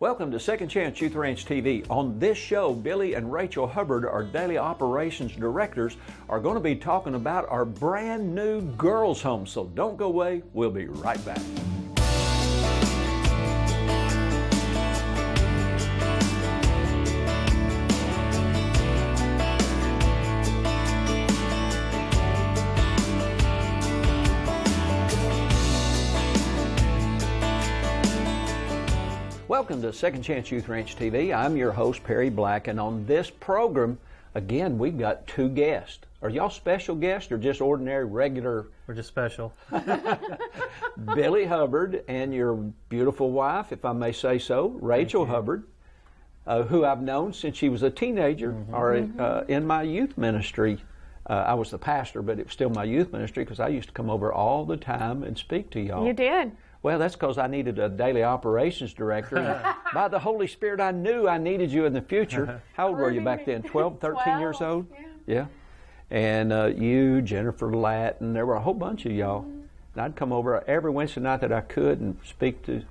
Welcome to Second Chance Youth Ranch TV. On this show, Billy and Rachel Hubbard, our daily operations directors, are going to be talking about our brand new girls' home. So don't go away. We'll be right back. Welcome to Second Chance Youth Ranch TV. I'm your host, Perry Black, and on this program, again, we've got two guests. Are y'all special guests or just ordinary, regular? We're just special. Billy Hubbard and your beautiful wife, if I may say so, Rachel Hubbard, who I've known since she was a teenager, or in my youth ministry. I was the pastor, but it was still my youth ministry because I used to come over all the time and speak to y'all. You did. Well, that's because I needed a daily operations director. By the Holy Spirit, I knew I needed you in the future. How old were you back then? 12, 13 12, years old? Yeah. And you, Jennifer Latin, there were a whole bunch of y'all. And I'd come over every Wednesday night that I could and speak to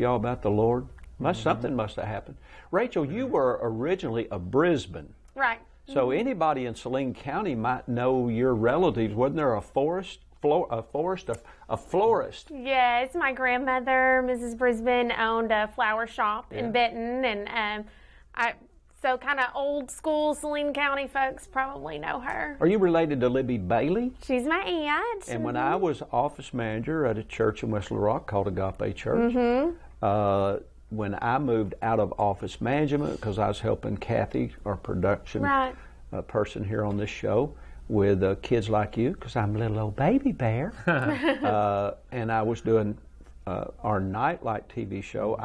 y'all about the Lord. Something must have happened. Rachel, you were originally a Brisbane. Right. So anybody in Saline County might know your relatives. Wasn't there a florist? Yeah, it's my grandmother, Mrs. Brisbane, owned a flower shop in Benton, and so kind of old school Saline County folks probably know her. Are you related to Libby Bailey? She's my aunt. And when I was office manager at a church in West Little Rock called Agape Church, when I moved out of office management because I was helping Kathy, our production person here on this show, with kids like you, because I'm a little old baby bear, and I was doing our Nightlight TV show.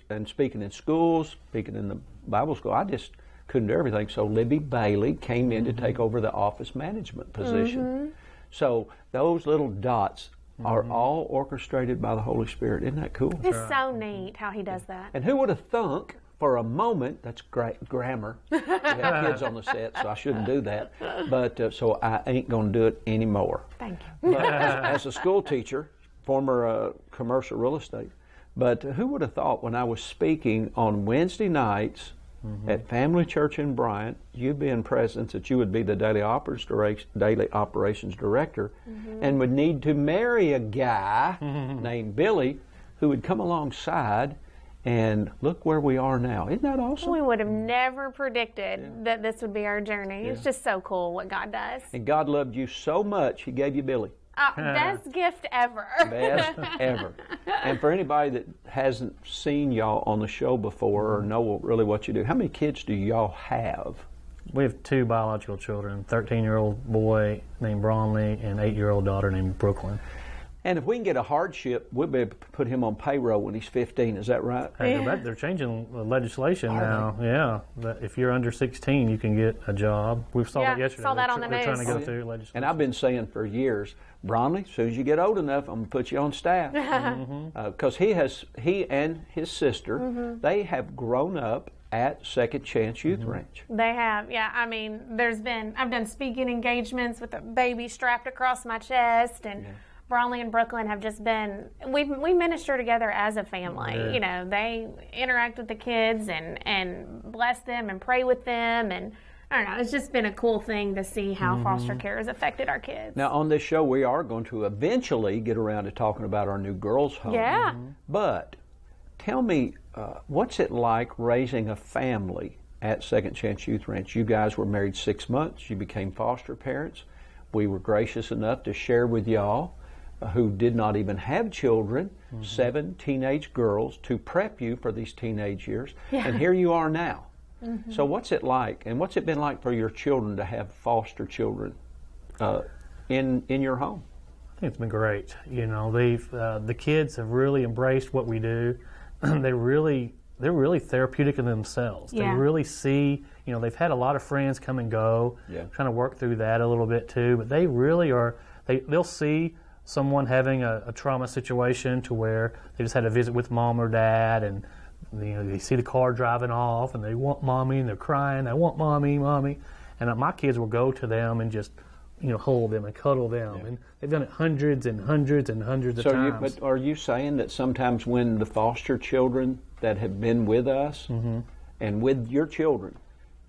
And speaking in schools, speaking in the Bible school, I just couldn't do everything. So Libby Bailey came in to take over the office management position. So those little dots are all orchestrated by the Holy Spirit. Isn't that cool? It's so neat how he does that. And who would have thunk for a moment, that's great grammar. We have kids on the set, so I shouldn't do that. But so I ain't going to do it anymore. Thank you. But as a school teacher, former commercial real estate, but who would have thought when I was speaking on Wednesday nights at Family Church in Bryant, you being present, that you would be the daily operations director and would need to marry a guy named Billy who would come alongside. And look where we are now. Isn't that awesome? We would have never predicted that this would be our journey. It's just so cool what God does. And God loved you so much, He gave you Billy. Best gift ever. Best ever. And for anybody that hasn't seen y'all on the show before or know really what you do, how many kids do y'all have? We have two biological children, 13-year-old boy named Bronley and 8-year-old daughter named Brooklyn. And if we can get a hardship, we'll be able to put him on payroll when he's 15. Is that right? They're changing legislation now. Yeah, that if you're under 16, you can get a job. We saw that yesterday. Saw that on the news. They're trying to go through legislation. And I've been saying for years, Bronley, as soon as you get old enough, I'm going to put you on staff. Because he and his sister, they have grown up at Second Chance Youth Ranch. They have, yeah. I mean, I've done speaking engagements with a baby strapped across my chest, and Bronley and Brooklyn have just been, we minister together as a family. Yeah. You know, they interact with the kids and bless them and pray with them, and I don't know, it's just been a cool thing to see how foster care has affected our kids. Now, on this show, we are going to eventually get around to talking about our new girls' home. Yeah. But tell me, what's it like raising a family at Second Chance Youth Ranch? You guys were married 6 months. You became foster parents. We were gracious enough to share with y'all who did not even have children, 7 teenage girls, to prep you for these teenage years. Yeah. And here you are now. So what's it like, and what's it been like for your children to have foster children in your home? I think it's been great. You know, the kids have really embraced what we do. They're really therapeutic in themselves. Yeah. They really see, you know, they've had a lot of friends come and go, trying to work through that a little bit too, but they really are, they'll see someone having a trauma situation to where they just had a visit with mom or dad, and you know, they see the car driving off and they want mommy and they're crying, I want mommy. And my kids will go to them and just, you know, hold them and cuddle them. Yeah. And they've done it hundreds and hundreds and hundreds of times. But are you saying that sometimes when the foster children that have been with us and with your children,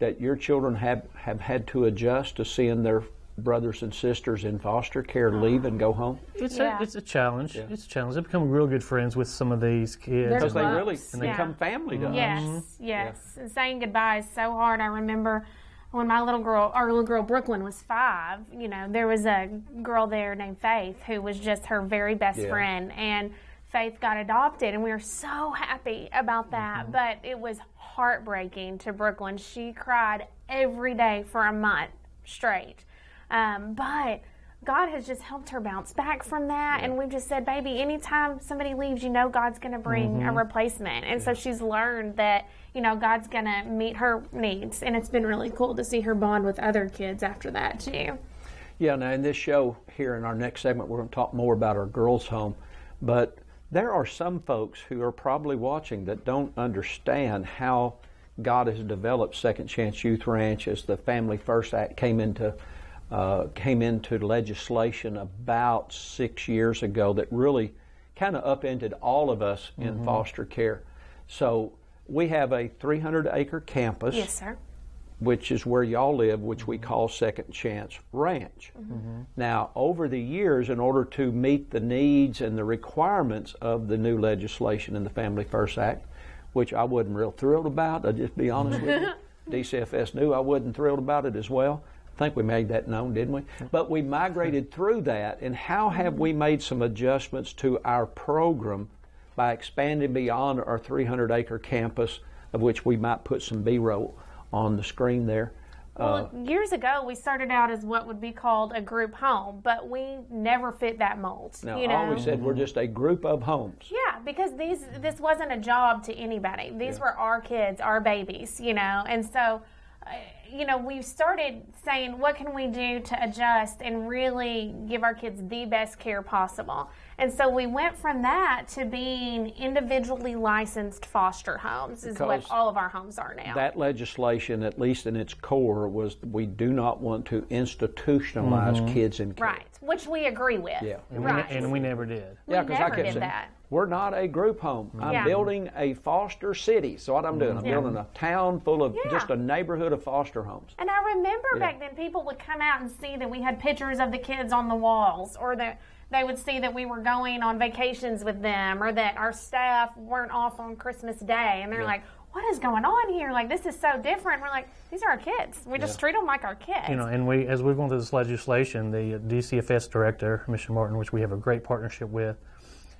that your children have had to adjust to seeing their brothers and sisters in foster care leave and go home? It's a challenge. Yeah. It's a challenge. They become real good friends with some of these kids. Because they really become family to us. Yes, yes. And saying goodbye is so hard. I remember when our little girl Brooklyn was 5, you know, there was a girl there named Faith who was just her very best friend, and Faith got adopted, and we were so happy about that. But it was heartbreaking to Brooklyn. She cried every day for a month straight. But God has just helped her bounce back from that, and we've just said, baby, anytime somebody leaves, you know God's going to bring a replacement. And so she's learned that, you know, God's going to meet her needs, and it's been really cool to see her bond with other kids after that too. Yeah, now in this show here in our next segment, we're going to talk more about our girls' home, but there are some folks who are probably watching that don't understand how God has developed Second Chance Youth Ranch as the Family First Act came into legislation about 6 years ago that really kind of upended all of us in foster care. So we have a 300-acre campus. Yes, sir. Which is where y'all live, which we call Second Chance Ranch. Now, over the years, in order to meet the needs and the requirements of the new legislation in the Family First Act, which I wasn't real thrilled about, I'll just be honest with you. DCFS knew I wasn't thrilled about it as well. I think we made that known, didn't we? But we migrated through that, and how have we made some adjustments to our program by expanding beyond our 300-acre campus, of which we might put some B-roll on the screen there. Well, years ago, we started out as what would be called a group home, but we never fit that mold. Now, I always said we're just a group of homes. Yeah, because this wasn't a job to anybody. These were our kids, our babies, you know, and so we started saying, what can we do to adjust and really give our kids the best care possible? And so we went from that to being individually licensed foster homes, is what all of our homes are now. That legislation, at least in its core, was we do not want to institutionalize kids in care. Right, which we agree with. Yeah. And we never did. Yeah, because I kept saying, we're not a group home. I'm building a foster city. So what I'm doing, I'm building a town full of just a neighborhood of foster homes. And I remember back then people would come out and see that we had pictures of the kids on the walls, or that they would see that we were going on vacations with them, or that our staff weren't off on Christmas Day. And they're like, what is going on here? Like, this is so different. We're like, these are our kids. We just treat them like our kids. And as we're going through this legislation, the DCFS director, Ms. Martin, which we have a great partnership with,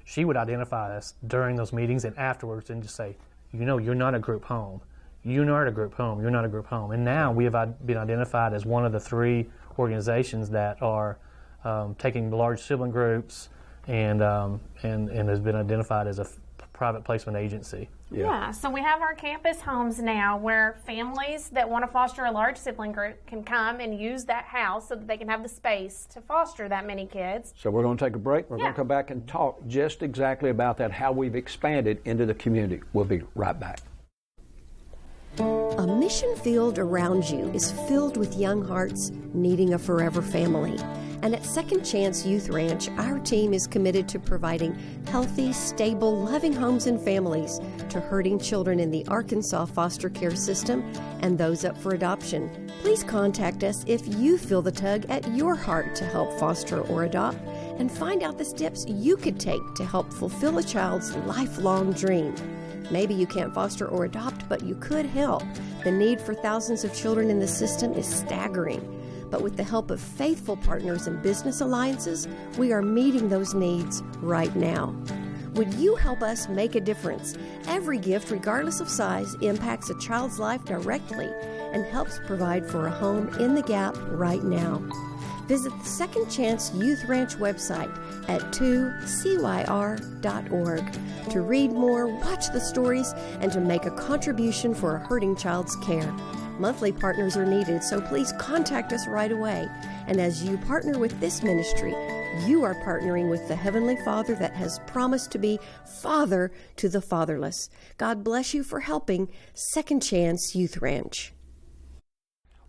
she would identify us during those meetings and afterwards and just say, you're not a group home. You're not a group home. You're not a group home. And now we have been identified as one of the 3 organizations that are taking large sibling groups and has been identified as a private placement agency. Yeah, so we have our campus homes now where families that want to foster a large sibling group can come and use that house so that they can have the space to foster that many kids. So we're going to take a break. We're going to come back and talk just exactly about that, how we've expanded into the community. We'll be right back. A mission field around you is filled with young hearts needing a forever family. And at Second Chance Youth Ranch, our team is committed to providing healthy, stable, loving homes and families to hurting children in the Arkansas foster care system and those up for adoption. Please contact us if you feel the tug at your heart to help foster or adopt, and find out the steps you could take to help fulfill a child's lifelong dream. Maybe you can't foster or adopt, but you could help. The need for thousands of children in the system is staggering. But with the help of faithful partners and business alliances, we are meeting those needs right now. Would you help us make a difference? Every gift, regardless of size, impacts a child's life directly and helps provide for a home in the gap right now. Visit the Second Chance Youth Ranch website at 2CYR.org to read more, watch the stories, and to make a contribution for a hurting child's care. Monthly partners are needed, so please contact us right away. And as you partner with this ministry, you are partnering with the Heavenly Father that has promised to be Father to the fatherless. God bless you for helping Second Chance Youth Ranch.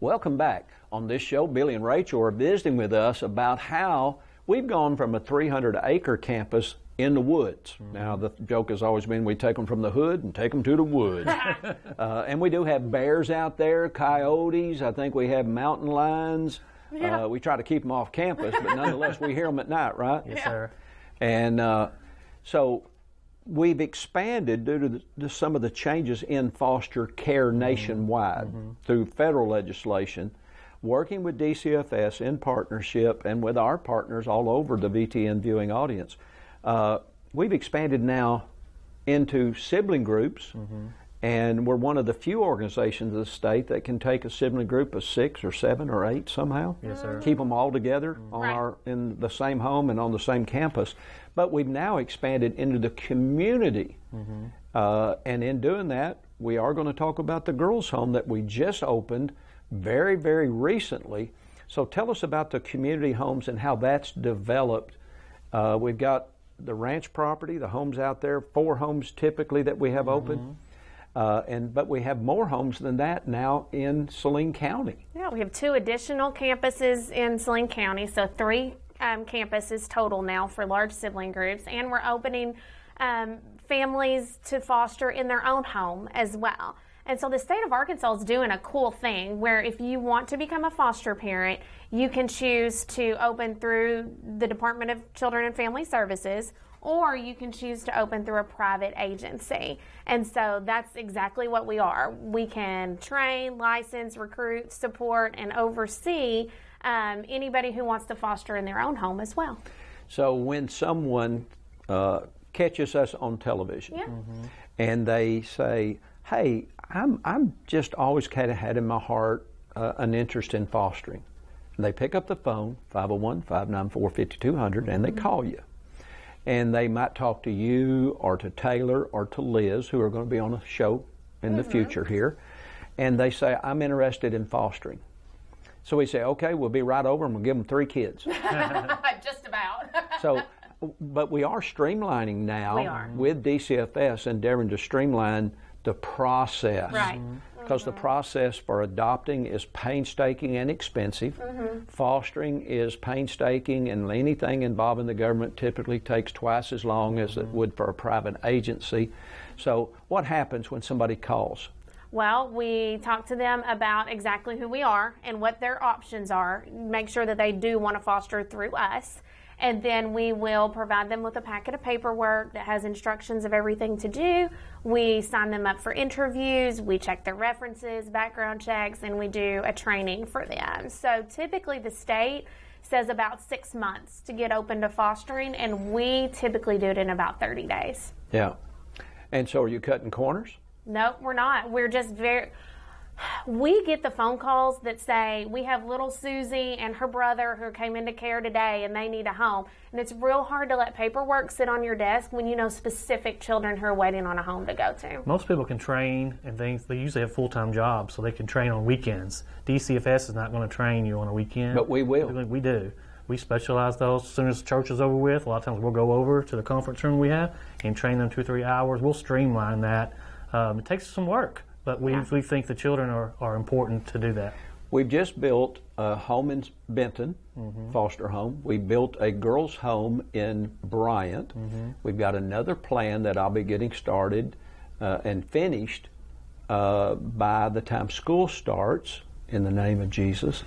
Welcome back. On this show, Billy and Rachel are visiting with us about how we've gone from a 300-acre campus in the woods. Now, the joke has always been we take them from the hood and take them to the woods. And we do have bears out there, coyotes. I think we have mountain lions. Yeah. We try to keep them off campus, but nonetheless, we hear them at night, right? Yes, sir. And so we've expanded due to some of the changes in foster care nationwide through federal legislation, working with DCFS in partnership and with our partners all over the VTN viewing audience. We've expanded now into sibling groups, and we're one of the few organizations in the state that can take a sibling group of 6 or 7 or 8 somehow. Yes, sir. Keep them all together on Right. in the same home and on the same campus. But we've now expanded into the community, and in doing that, we are going to talk about the girls' home that we just opened very, very recently. So tell us about the community homes and how that's developed. We've got the ranch property, the homes out there, 4 homes typically that we have open. But we have more homes than that now in Saline County. Yeah, we have 2 additional campuses in Saline County, so 3 campuses total now for large sibling groups, and we're opening families to foster in their own home as well. And so the state of Arkansas is doing a cool thing where if you want to become a foster parent, you can choose to open through the Department of Children and Family Services, or you can choose to open through a private agency. And so that's exactly what we are. We can train, license, recruit, support, and oversee anybody who wants to foster in their own home as well. So when someone catches us on television and they say, hey, I'm just always kind of had in my heart an interest in fostering. And they pick up the phone, 501-594-5200, and they call you. And they might talk to you or to Taylor or to Liz, who are going to be on a show in the future here. And they say, I'm interested in fostering. So we say, okay, we'll be right over and we'll give them 3 kids. Just about. So, but we are streamlining now. We are. With DCFS, endeavoring to streamline the process. Right. Because the process for adopting is painstaking and expensive. Fostering is painstaking, and anything involving the government typically takes twice as long as it would for a private agency. So what happens when somebody calls? Well, we talk to them about exactly who we are and what their options are, make sure that they do want to foster through us. And then we will provide them with a packet of paperwork that has instructions of everything to do. We sign them up for interviews, we check their references, background checks, and we do a training for them. So typically the state says about 6 months to get open to fostering, and we typically do it in about 30 days. Yeah. And so are you cutting corners? Nope, we're not. We're just we get the phone calls that say, we have little Susie and her brother who came into care today and they need a home. And it's real hard to let paperwork sit on your desk when you know specific children who are waiting on a home to go to. Most people can train and things. They usually have full-time jobs, so they can train on weekends. DCFS is not going to train you on a weekend. But we will. We do. We specialize those. As soon as church is over with, a lot of times we'll go over to the conference room we have and train them 2 or 3 hours. We'll streamline that. It takes some work. But we think the children are important to do that. We've just built a home in Benton, foster home. We built a girls' home in Bryant. We've got another plan that I'll be getting started and finished by the time school starts, in the name of Jesus.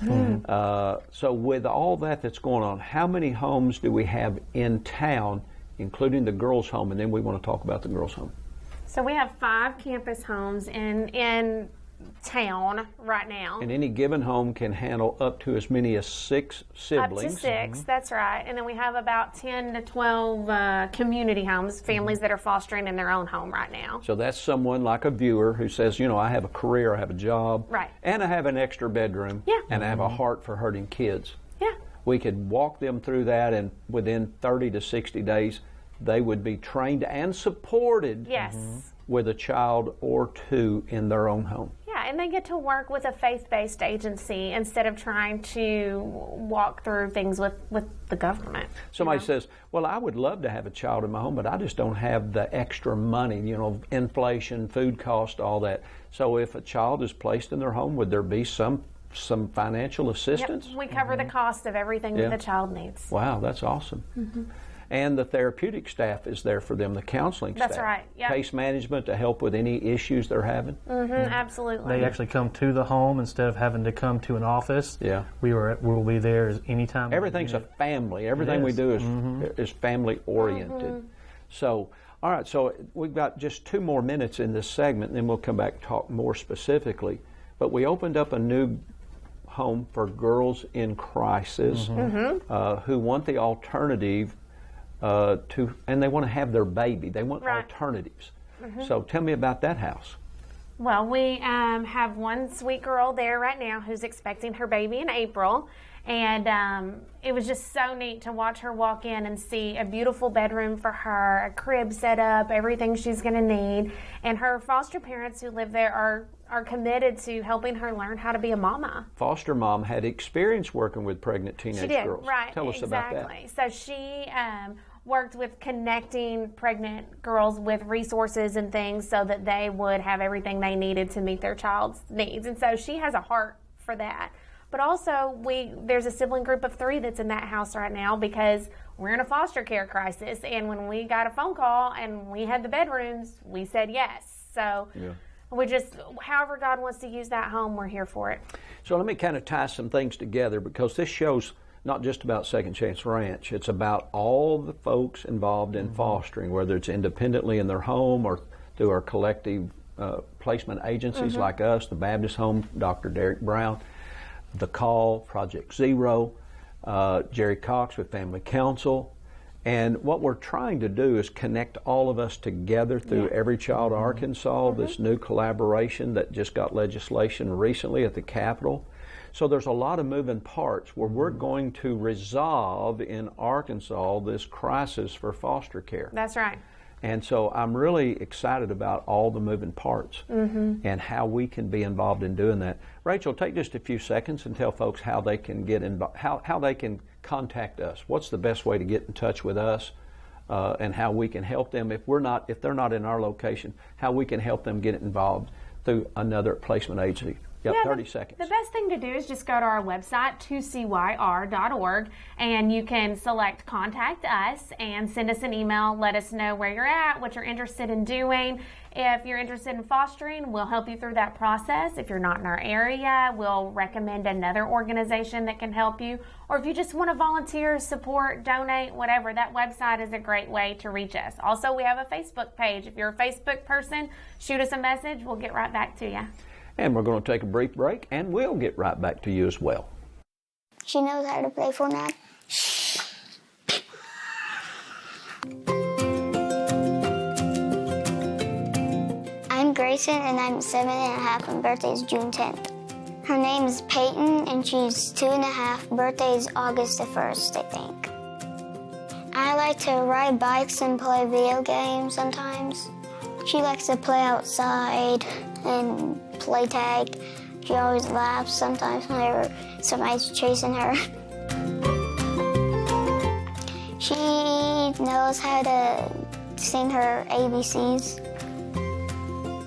So with all that's going on, how many homes do we have in town, including the girls' home? And then we want to talk about the girls' home. So we have 5 campus homes in town right now. And any given home can handle up to as many as 6 siblings. Up to 6, that's right. And then we have about 10 to 12 community homes, families that are fostering in their own home right now. So that's someone like a viewer who says, you know, I have a career, I have a job, right, and I have an extra bedroom, and I have a heart for hurting kids. Yeah. We could walk them through that, and within 30 to 60 days, they would be trained and supported with a child or 2 in their own home. Yeah, and they get to work with a faith-based agency instead of trying to walk through things with the government. Somebody says, well, I would love to have a child in my home, but I just don't have the extra money, you know, inflation, food cost, all that. So if a child is placed in their home, would there be some financial assistance? Yep, we cover the cost of everything that the child needs. Wow, that's awesome. And the therapeutic staff is there for them, the counseling staff. That's right. Yep. Case management to help with any issues they're having. Absolutely. They actually come to the home instead of having to come to an office. Yeah. We'll be there anytime. Everything's a family. Everything we do is family oriented. So, all right, so we've got just 2 more minutes in this segment, and then we'll come back and talk more specifically. But we opened up a new home for girls in crisis who want the alternative and they want to have their baby. They want alternatives. So tell me about that house. Well, we have one sweet girl there right now who's expecting her baby in April. And it was just so neat to watch her walk in and see a beautiful bedroom for her, a crib set up, everything she's going to need. And her foster parents who live there are committed to helping her learn how to be a mama. Foster mom had experience working with pregnant teenage girls. Right. Tell us about that. So she worked with connecting pregnant girls with resources and things so that they would have everything they needed to meet their child's needs. And so she has a heart for that. But also, there's a sibling group of 3 that's in that house right now because we're in a foster care crisis. And when we got a phone call and we had the bedrooms, we said yes. So we just, however God wants to use that home, we're here for it. So let me kind of tie some things together, because this show's not just about Second Chance Ranch. It's about all the folks involved in fostering, whether it's independently in their home or through our collective placement agencies like us, the Baptist Home, Dr. Derek Brown, The Call, Project Zero, Jerry Cox with Family Council. And what we're trying to do is connect all of us together through Every Child Arkansas, this new collaboration that just got legislation recently at the Capitol. So there's a lot of moving parts where we're going to resolve in Arkansas this crisis for foster care. That's right. And so I'm really excited about all the moving parts and how we can be involved in doing that. Rachel, take just a few seconds and tell folks how they can get involved, how they can contact us. What's the best way to get in touch with us, and how we can help them if they're not in our location, how we can help them get involved through another placement agency. Yep, 30 seconds. The best thing to do is just go to our website, 2CYR.org, and you can select Contact Us and send us an email. Let us know where you're at, what you're interested in doing. If you're interested in fostering, we'll help you through that process. If you're not in our area, we'll recommend another organization that can help you. Or if you just want to volunteer, support, donate, whatever, that website is a great way to reach us. Also, we have a Facebook page. If you're a Facebook person, shoot us a message. We'll get right back to you. And we're going to take a brief break, and we'll get right back to you as well. She knows how to play Fortnite. I'm Grayson, and I'm 7.5, and birthday is June 10th. Her name is Peyton, and she's 2.5. Birthday is August the 1st, I think. I like to ride bikes and play video games sometimes. She likes to play outside and play tag. She always laughs sometimes whenever somebody's chasing her. She knows how to sing her ABCs.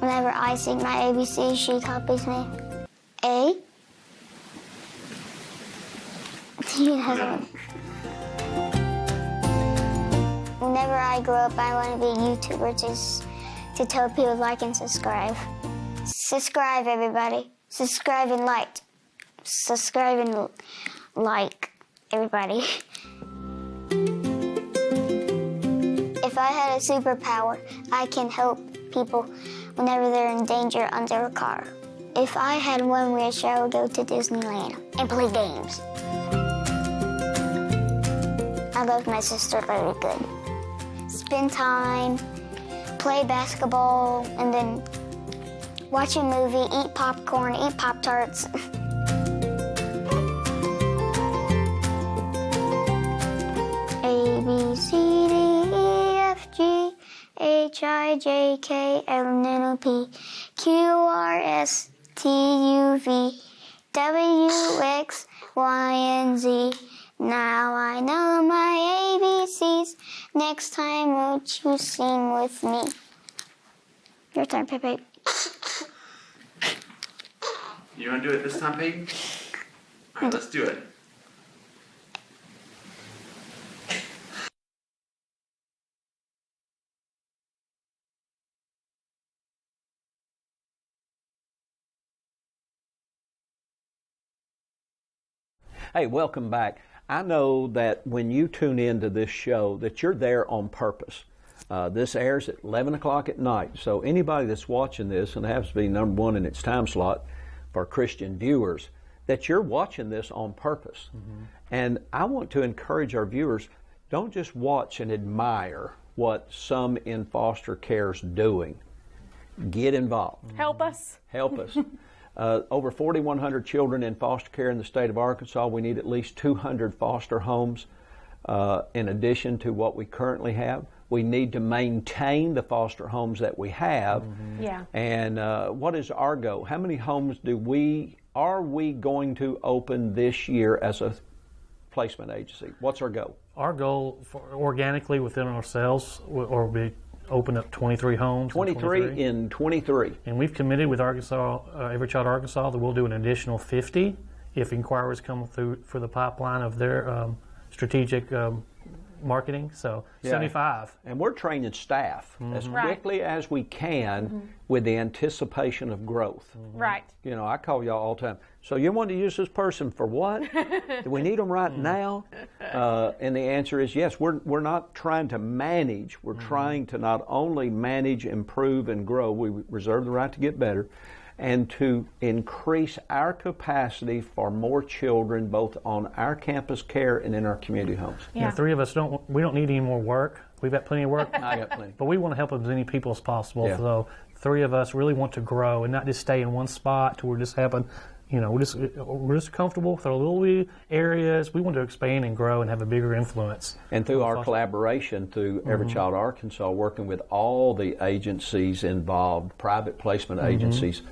Whenever I sing my ABCs, she copies me. A. She has one. Whenever I grow up, I want to be a YouTuber just to tell people like and subscribe. Subscribe, everybody. Subscribe and like. Subscribe and like, everybody. If I had a superpower, I can help people whenever they're in danger under a car. If I had one wish, I would go to Disneyland and play games. I love my sister very good. Spend time, play basketball, and then watch a movie, eat popcorn, eat Pop-Tarts. A, B, C, D, E, F, G, H, I, J, K, L, M, N, O, P, Q, R, S, T, U, V, W, X, Y, and Z. Now I know my ABCs. Next time, won't you sing with me? Your turn, Pepe. You want to do it this time, Peyton? All right, let's do it. Hey, welcome back. I know that when you tune into this show that you're there on purpose. This airs at 11 o'clock at night, so anybody that's watching this, and it happens to be number one in its time slot for Christian viewers, that you're watching this on purpose. Mm-hmm. And I want to encourage our viewers, don't just watch and admire what some in foster care is doing. Get involved. Help us. Help us. Over 4,100 children in foster care in the state of Arkansas. We need at least 200 foster homes in addition to what we currently have. We need to maintain the foster homes that we have. Mm-hmm. Yeah. And what is our goal? How many homes are we going to open this year as a placement agency? What's our goal? Our goal for organically within ourselves will be open up 23 homes. 23 in 23. And we've committed with Arkansas, Every Child Arkansas, that we'll do an additional 50 if inquiries come through for the pipeline of their strategic marketing. So 75. And we're training staff as quickly as we can with the anticipation of growth. Right. You know, I call y'all all the time. So you want to use this person for what? Do we need them right now? And the answer is yes. We're not trying to manage. We're trying to not only manage, improve, and grow. We reserve the right to get better, and to increase our capacity for more children, both on our campus care and in our community homes. Yeah, three of us don't need any more work. We've got plenty of work. I got plenty. But we want to help as many people as possible. Yeah. So three of us really want to grow and not just stay in one spot to where just happen. You know, we're just comfortable with our little wee areas. We want to expand and grow and have a bigger influence. And through our collaboration through Every Child Arkansas, working with all the agencies involved, private placement agencies,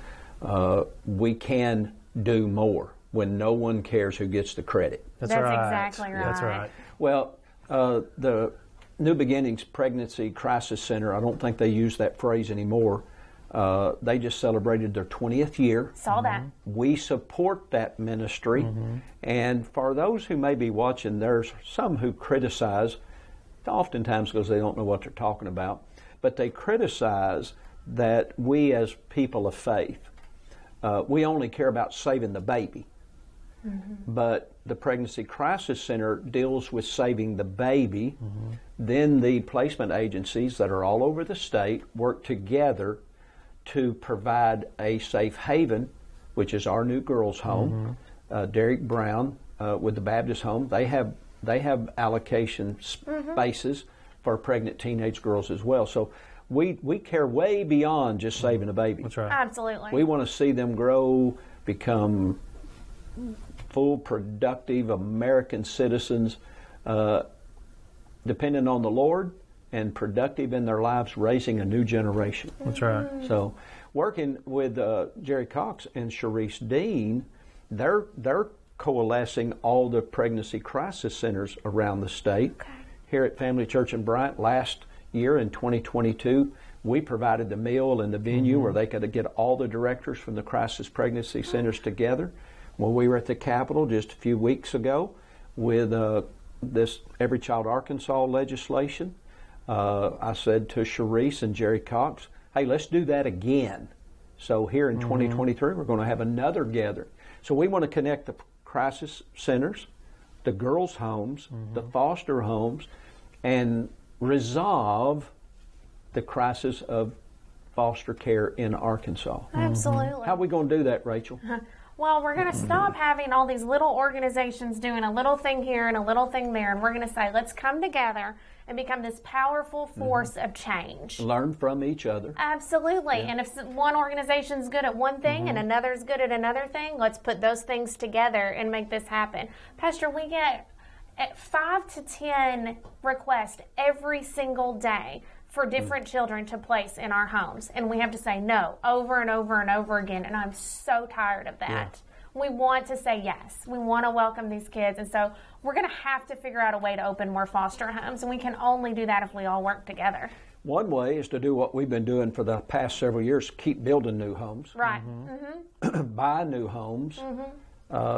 we can do more when no one cares who gets the credit. That's right. Exactly right. That's right. Well, the New Beginnings Pregnancy Crisis Center, I don't think they use that phrase anymore. They just celebrated their 20th year. Saw that. We support that ministry. And for those who may be watching, there's some who criticize, oftentimes because they don't know what they're talking about, but they criticize that we as people of faith, we only care about saving the baby. But the Pregnancy Crisis Center deals with saving the baby. Then the placement agencies that are all over the state work together to provide a safe haven, which is our new girls' home. Derek Brown with the Baptist home, they have allocation spaces for pregnant teenage girls as well. So we care way beyond just saving a baby. That's right. Absolutely. We want to see them grow, become full, productive American citizens, dependent on the Lord, and productive in their lives, raising a new generation. That's right. So, working with Jerry Cox and Sharice Dean, they're coalescing all the pregnancy crisis centers around the state. Okay. Here at Family Church in Bryant, last year in 2022, we provided the meal and the venue where they could get all the directors from the crisis pregnancy centers together. When we were at the Capitol just a few weeks ago with this Every Child Arkansas legislation, I said to Sharice and Jerry Cox, hey, let's do that again. So here in 2023, we're going to have another gathering. So we want to connect the crisis centers, the girls' homes, the foster homes, and resolve the crisis of foster care in Arkansas. Absolutely. How are we going to do that, Rachel? Well, we're going to stop having all these little organizations doing a little thing here and a little thing there, and we're going to say, let's come together and become this powerful force of change. Learn from each other. Absolutely. Yeah. And if one organization's good at one thing and another's good at another thing, let's put those things together and make this happen. Pastor, we get 5 to 10 requests every single day for different children to place in our homes. And we have to say no over and over and over again. And I'm so tired of that. Yeah. We want to say yes. We want to welcome these kids. And so we're going to have to figure out a way to open more foster homes. And we can only do that if we all work together. One way is to do what we've been doing for the past several years, keep building new homes. Right. Buy new homes.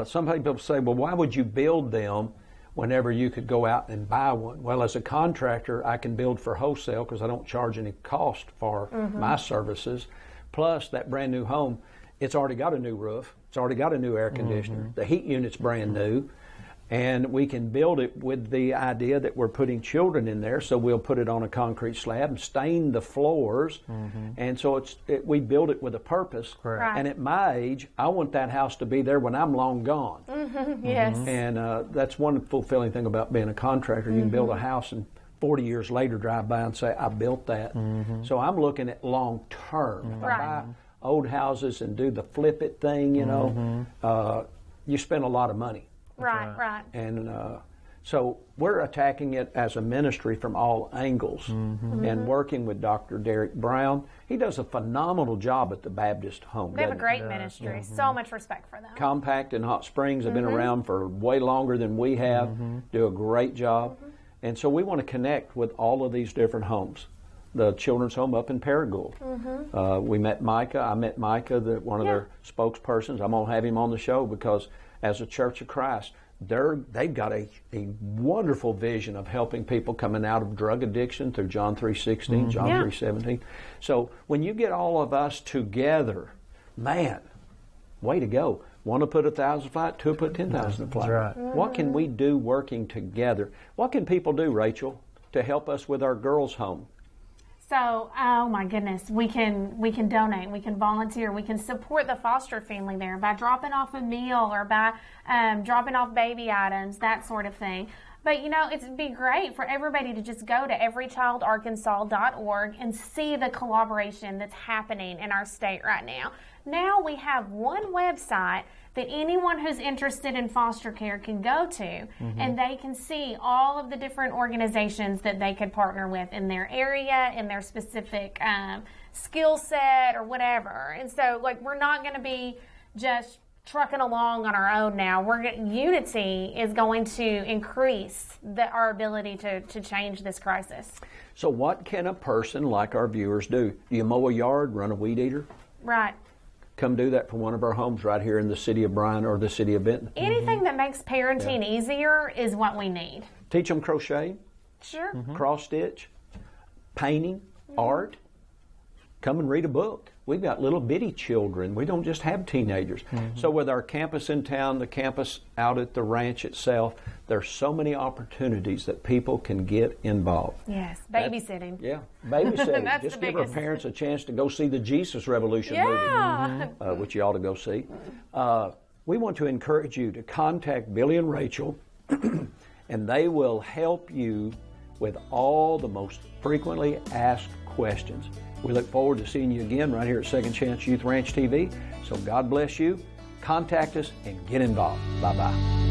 Some people say, well, why would you build them whenever you could go out and buy one? Well, as a contractor, I can build for wholesale because I don't charge any cost for my services. Plus, that brand new home, it's already got a new roof. It's already got a new air conditioner. The heat unit's brand new. And we can build it with the idea that we're putting children in there, so we'll put it on a concrete slab and stain the floors. And so we build it with a purpose. Right. And at my age, I want that house to be there when I'm long gone. Yes. And that's one fulfilling thing about being a contractor. You can build a house and 40 years later drive by and say, I built that. So I'm looking at long term. If I buy old houses and do the flip it thing, you know, you spend a lot of money. Right. And so we're attacking it as a ministry from all angles and working with Dr. Derek Brown. He does a phenomenal job at the Baptist home. They have a great ministry. So much respect for them. Compact in Hot Springs have been around for way longer than we have, do a great job. And so we want to connect with all of these different homes. The children's home up in Paragould. We met Micah. I met Micah, one of their spokespersons. I'm going to have him on the show because as a Church of Christ, they've got a wonderful vision of helping people coming out of drug addiction through John 3:16, John 3:17. So when you get all of us together, man, way to go. One will put 1,000 flat, two will put 10,000 flat. Right. What can we do working together? What can people do, Rachel, to help us with our girls' home? So, oh my goodness, we can donate, we can volunteer, we can support the foster family there by dropping off a meal or by dropping off baby items, that sort of thing. But you know, it'd be great for everybody to just go to everychildarkansas.org and see the collaboration that's happening in our state right now. Now we have one website that anyone who's interested in foster care can go to, and they can see all of the different organizations that they could partner with in their area, in their specific skill set or whatever. And so, like, we're not going to be just trucking along on our own now. Unity is going to increase our ability to change this crisis. So what can a person like our viewers do? Do you mow a yard, run a weed eater? Right. Come do that for one of our homes right here in the city of Bryan or the city of Benton. Anything that makes parenting easier is what we need. Teach them crochet, cross stitch, painting, art. Come and read a book. We've got little bitty children. We don't just have teenagers. So with our campus in town, the campus out at the ranch itself, there's so many opportunities that people can get involved. Yes, babysitting. Babysitting. Just give our parents a chance to go see the Jesus Revolution movie, which you ought to go see. We want to encourage you to contact Billy and Rachel, and they will help you with all the most frequently asked questions. We look forward to seeing you again right here at Second Chance Youth Ranch TV. So God bless you. Contact us and get involved. Bye-bye.